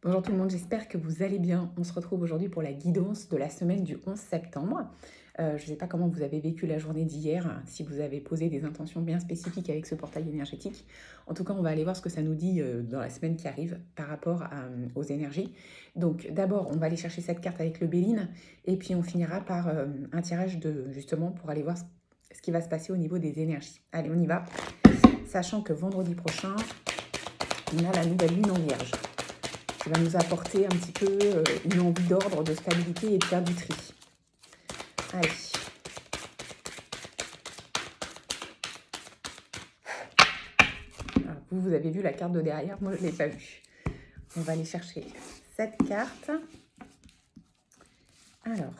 Bonjour tout le monde, j'espère que vous allez bien. On se retrouve aujourd'hui pour la guidance de la semaine du 11 septembre. Je ne sais pas comment vous avez vécu la journée d'hier, si vous avez posé des intentions bien spécifiques avec ce portail énergétique. En tout cas, on va aller voir ce que ça nous dit dans la semaine qui arrive par rapport aux énergies. Donc d'abord, on va aller chercher cette carte avec le Béline et puis on finira par un tirage justement pour aller voir ce qui va se passer au niveau des énergies. Allez, on y va. Sachant que vendredi prochain, on a la nouvelle lune en Vierge qui va nous apporter un petit peu une envie d'ordre, de stabilité et de faire du tri. Allez. Alors, vous avez vu la carte de derrière, moi je ne l'ai pas vue. On va aller chercher cette carte. Alors.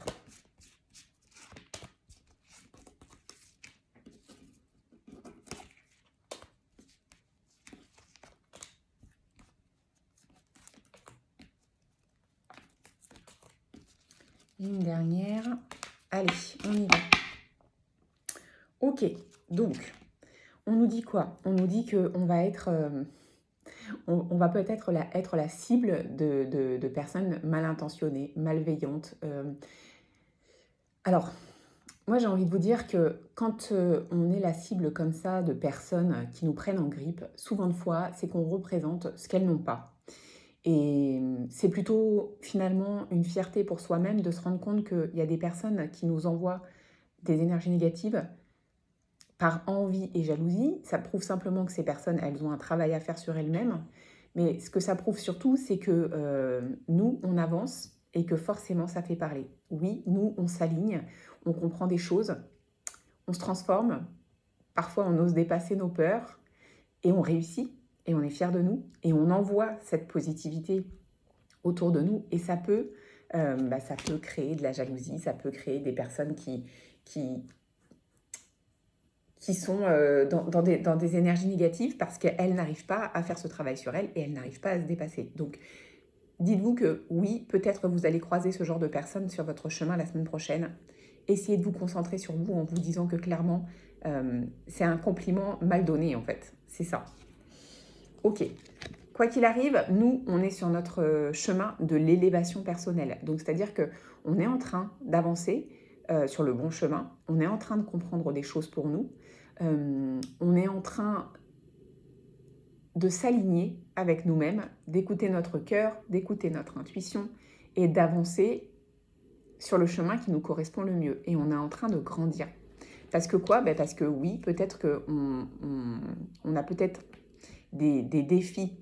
Une dernière. Allez, on y va. Ok, donc, on nous dit quoi? On nous dit qu'on va être... on va peut-être être la cible de personnes mal intentionnées, malveillantes. Alors, moi j'ai envie de vous dire que quand on est la cible comme ça de personnes qui nous prennent en grippe, souvent de fois, c'est qu'on représente ce qu'elles n'ont pas. Et c'est plutôt finalement une fierté pour soi-même de se rendre compte qu'il y a des personnes qui nous envoient des énergies négatives par envie et jalousie. Ça prouve simplement que ces personnes, elles ont un travail à faire sur elles-mêmes. Mais ce que ça prouve surtout, c'est que nous, on avance et que forcément, ça fait parler. Oui, nous, on s'aligne, on comprend des choses, on se transforme. Parfois, on ose dépasser nos peurs et on réussit et on est fier de nous et on envoie cette positivité autour de nous et ça peut créer de la jalousie, ça peut créer des personnes qui sont dans des énergies négatives parce qu'elles n'arrivent pas à faire ce travail sur elles et elles n'arrivent pas à se dépasser. Donc, dites-vous que oui, peut-être vous allez croiser ce genre de personnes sur votre chemin la semaine prochaine. Essayez de vous concentrer sur vous en vous disant que clairement, c'est un compliment mal donné en fait. C'est ça. Ok. Quoi qu'il arrive, nous, on est sur notre chemin de l'élévation personnelle. Donc, c'est-à-dire qu'on est en train d'avancer sur le bon chemin. On est en train de comprendre des choses pour nous. On est en train de s'aligner avec nous-mêmes, d'écouter notre cœur, d'écouter notre intuition et d'avancer sur le chemin qui nous correspond le mieux. Et on est en train de grandir. Parce que quoi? Parce que oui, peut-être qu'on a peut-être des défis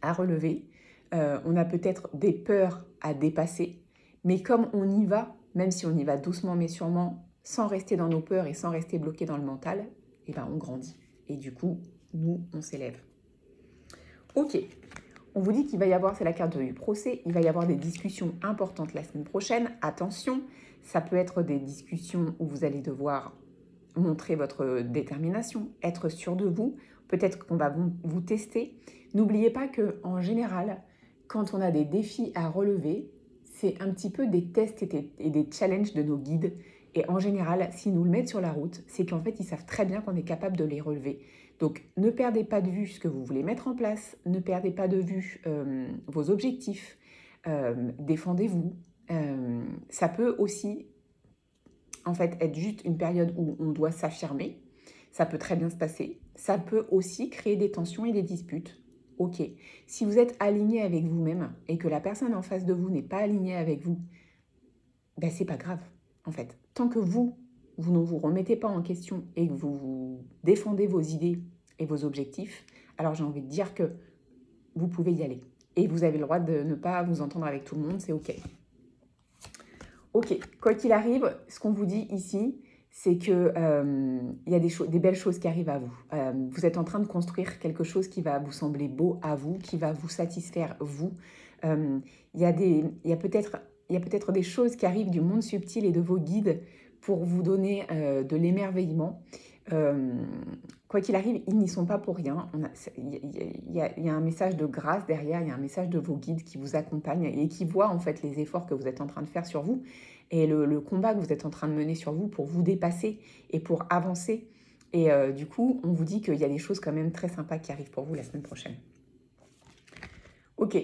à relever, on a peut-être des peurs à dépasser, mais comme on y va, même si on y va doucement mais sûrement, sans rester dans nos peurs et sans rester bloqué dans le mental, eh ben on grandit. Et du coup, nous, on s'élève. Ok, on vous dit qu'il va y avoir, c'est la carte du procès, il va y avoir des discussions importantes la semaine prochaine. Attention, ça peut être des discussions où vous allez devoir montrer votre détermination, être sûr de vous. Peut-être qu'on va vous tester. N'oubliez pas qu'en général, quand on a des défis à relever, c'est un petit peu des tests et des challenges de nos guides. Et en général, s'ils nous le mettent sur la route, c'est qu'en fait, ils savent très bien qu'on est capable de les relever. Donc, ne perdez pas de vue ce que vous voulez mettre en place, ne perdez pas de vue vos objectifs, défendez-vous. Ça peut aussi en fait être juste une période où on doit s'affirmer. Ça peut très bien se passer. Ça peut aussi créer des tensions et des disputes. Ok. Si vous êtes aligné avec vous-même et que la personne en face de vous n'est pas alignée avec vous, ben c'est pas grave, en fait. Tant que vous ne vous remettez pas en question et que vous défendez vos idées et vos objectifs, alors j'ai envie de dire que vous pouvez y aller. Et vous avez le droit de ne pas vous entendre avec tout le monde, c'est ok. Ok, quoi qu'il arrive, ce qu'on vous dit ici, c'est qu'il y a des belles choses qui arrivent à vous. Vous êtes en train de construire quelque chose qui va vous sembler beau à vous, qui va vous satisfaire vous. Il y a peut-être des choses qui arrivent du monde subtil et de vos guides pour vous donner de l'émerveillement. Quoi qu'il arrive, ils n'y sont pas pour rien. Il y a un message de grâce derrière, il y a un message de vos guides qui vous accompagnent et qui voient en fait les efforts que vous êtes en train de faire sur vous et le combat que vous êtes en train de mener sur vous pour vous dépasser et pour avancer. Et du coup, on vous dit qu'il y a des choses quand même très sympas qui arrivent pour vous la semaine prochaine. Ok,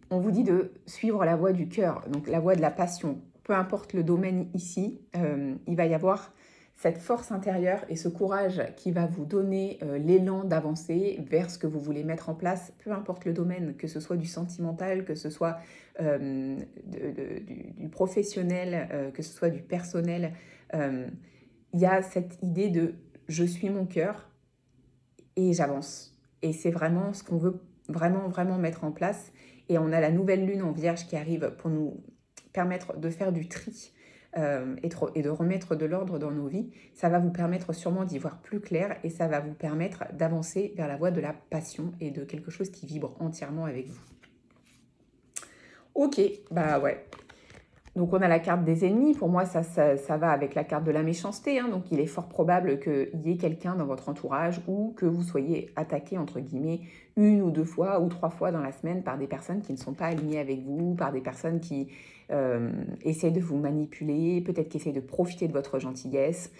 on vous dit de suivre la voie du cœur, donc la voie de la passion. Peu importe le domaine ici, il va y avoir cette force intérieure et ce courage qui va vous donner l'élan d'avancer vers ce que vous voulez mettre en place, peu importe le domaine, que ce soit du sentimental, que ce soit du professionnel, que ce soit du personnel. Il y a cette idée de je suis mon cœur et j'avance. Et c'est vraiment ce qu'on veut vraiment mettre en place. Et on a la nouvelle lune en Vierge qui arrive pour nous permettre de faire du tri et de remettre de l'ordre dans nos vies. Ça va vous permettre sûrement d'y voir plus clair et ça va vous permettre d'avancer vers la voie de la passion et de quelque chose qui vibre entièrement avec vous. Ok, bah ouais. Donc on a la carte des ennemis, pour moi ça va avec la carte de la méchanceté, hein. Donc il est fort probable qu'il y ait quelqu'un dans votre entourage ou que vous soyez attaqué entre guillemets 1 ou 2 fois ou 3 fois dans la semaine par des personnes qui ne sont pas alignées avec vous, par des personnes qui essayent de vous manipuler, peut-être qui essayent de profiter de votre gentillesse.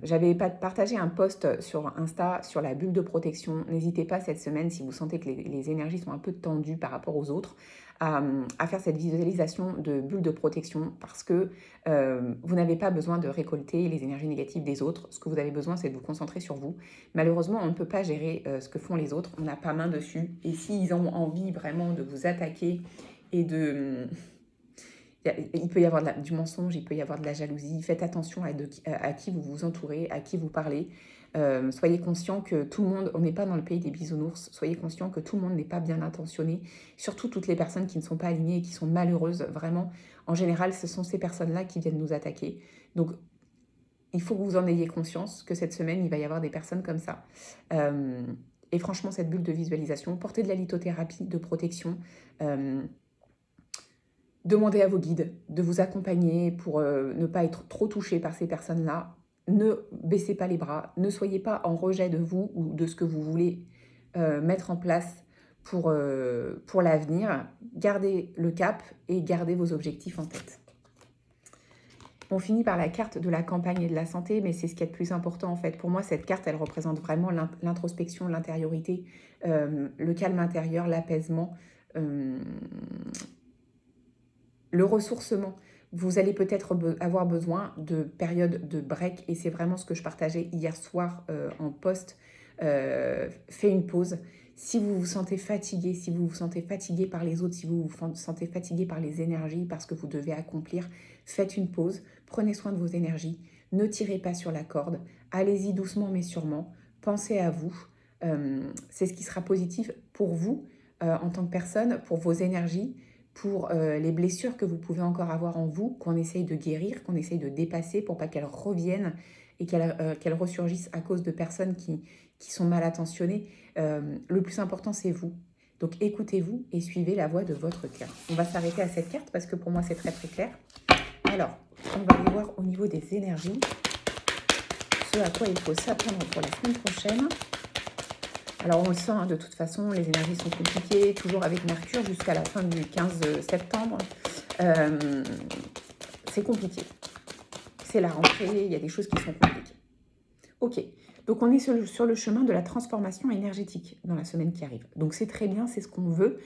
J'avais partagé un post sur Insta sur la bulle de protection. N'hésitez pas cette semaine, si vous sentez que les énergies sont un peu tendues par rapport aux autres, à faire cette visualisation de bulle de protection parce que vous n'avez pas besoin de récolter les énergies négatives des autres. Ce que vous avez besoin, c'est de vous concentrer sur vous. Malheureusement, on ne peut pas gérer ce que font les autres. On n'a pas main dessus. Et s'ils ont envie vraiment de vous attaquer et de... Il peut y avoir du mensonge, il peut y avoir de la jalousie. Faites attention à qui vous vous entourez, à qui vous parlez. Soyez conscient que tout le monde, on n'est pas dans le pays des bisounours, soyez conscient que tout le monde n'est pas bien intentionné, surtout toutes les personnes qui ne sont pas alignées et qui sont malheureuses, vraiment. En général, ce sont ces personnes-là qui viennent nous attaquer. Donc, il faut que vous en ayez conscience que cette semaine, il va y avoir des personnes comme ça. Et franchement, cette bulle de visualisation, portez de la lithothérapie de protection. Demandez à vos guides de vous accompagner pour ne pas être trop touché par ces personnes-là. Ne baissez pas les bras, ne soyez pas en rejet de vous ou de ce que vous voulez mettre en place pour l'avenir. Gardez le cap et gardez vos objectifs en tête. On finit par la carte de la campagne et de la santé, mais c'est ce qui est le plus important en fait. Pour moi, cette carte, elle représente vraiment l'introspection, l'intériorité, le calme intérieur, l'apaisement, le ressourcement. Vous allez peut-être avoir besoin de périodes de break et c'est vraiment ce que je partageais hier soir en post. Faites une pause. Si vous vous sentez fatigué, si vous vous sentez fatigué par les autres, si vous vous sentez fatigué par les énergies, parce que vous devez accomplir, faites une pause. Prenez soin de vos énergies. Ne tirez pas sur la corde. Allez-y doucement mais sûrement. Pensez à vous. C'est ce qui sera positif pour vous en tant que personne, pour vos énergies, pour les blessures que vous pouvez encore avoir en vous, qu'on essaye de guérir, qu'on essaye de dépasser pour pas qu'elles reviennent et qu'elles ressurgissent à cause de personnes qui sont mal intentionnées. Le plus important, c'est vous. Donc écoutez-vous et suivez la voie de votre cœur. On va s'arrêter à cette carte parce que pour moi, c'est très très clair. Alors, on va aller voir au niveau des énergies ce à quoi il faut s'attendre pour la semaine prochaine. Alors on le sent, hein, de toute façon, les énergies sont compliquées, toujours avec Mercure jusqu'à la fin du 15 septembre. C'est compliqué. C'est la rentrée, il y a des choses qui sont compliquées. Ok, donc on est sur le chemin de la transformation énergétique dans la semaine qui arrive. Donc c'est très bien, c'est ce qu'on veut.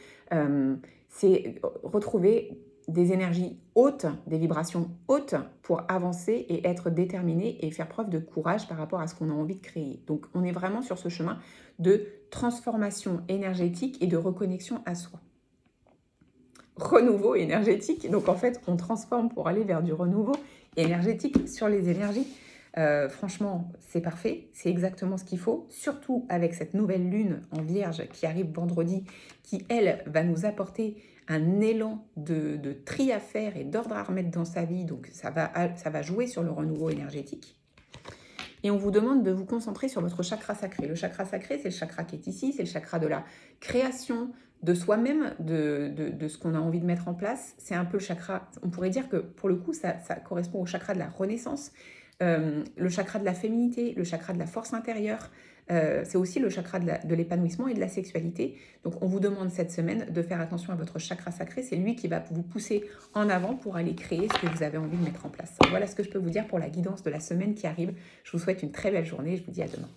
C'est retrouver des énergies hautes, des vibrations hautes pour avancer et être déterminé et faire preuve de courage par rapport à ce qu'on a envie de créer. Donc on est vraiment sur ce chemin de transformation énergétique et de reconnexion à soi. Renouveau énergétique, donc en fait on transforme pour aller vers du renouveau énergétique sur les énergies. Franchement, c'est parfait, c'est exactement ce qu'il faut, surtout avec cette nouvelle lune en Vierge qui arrive vendredi, qui, elle, va nous apporter un élan de tri à faire et d'ordre à remettre dans sa vie, donc ça va jouer sur le renouveau énergétique. Et on vous demande de vous concentrer sur votre chakra sacré. Le chakra sacré, c'est le chakra qui est ici, c'est le chakra de la création, de soi-même, de ce qu'on a envie de mettre en place. C'est un peu le chakra, on pourrait dire que pour le coup, ça correspond au chakra de la renaissance, le chakra de la féminité, le chakra de la force intérieure. C'est aussi le chakra de l'épanouissement et de la sexualité. Donc on vous demande cette semaine de faire attention à votre chakra sacré. C'est lui qui va vous pousser en avant pour aller créer ce que vous avez envie de mettre en place. Voilà ce que je peux vous dire pour la guidance de la semaine qui arrive. Je vous souhaite une très belle journée. Je vous dis à demain.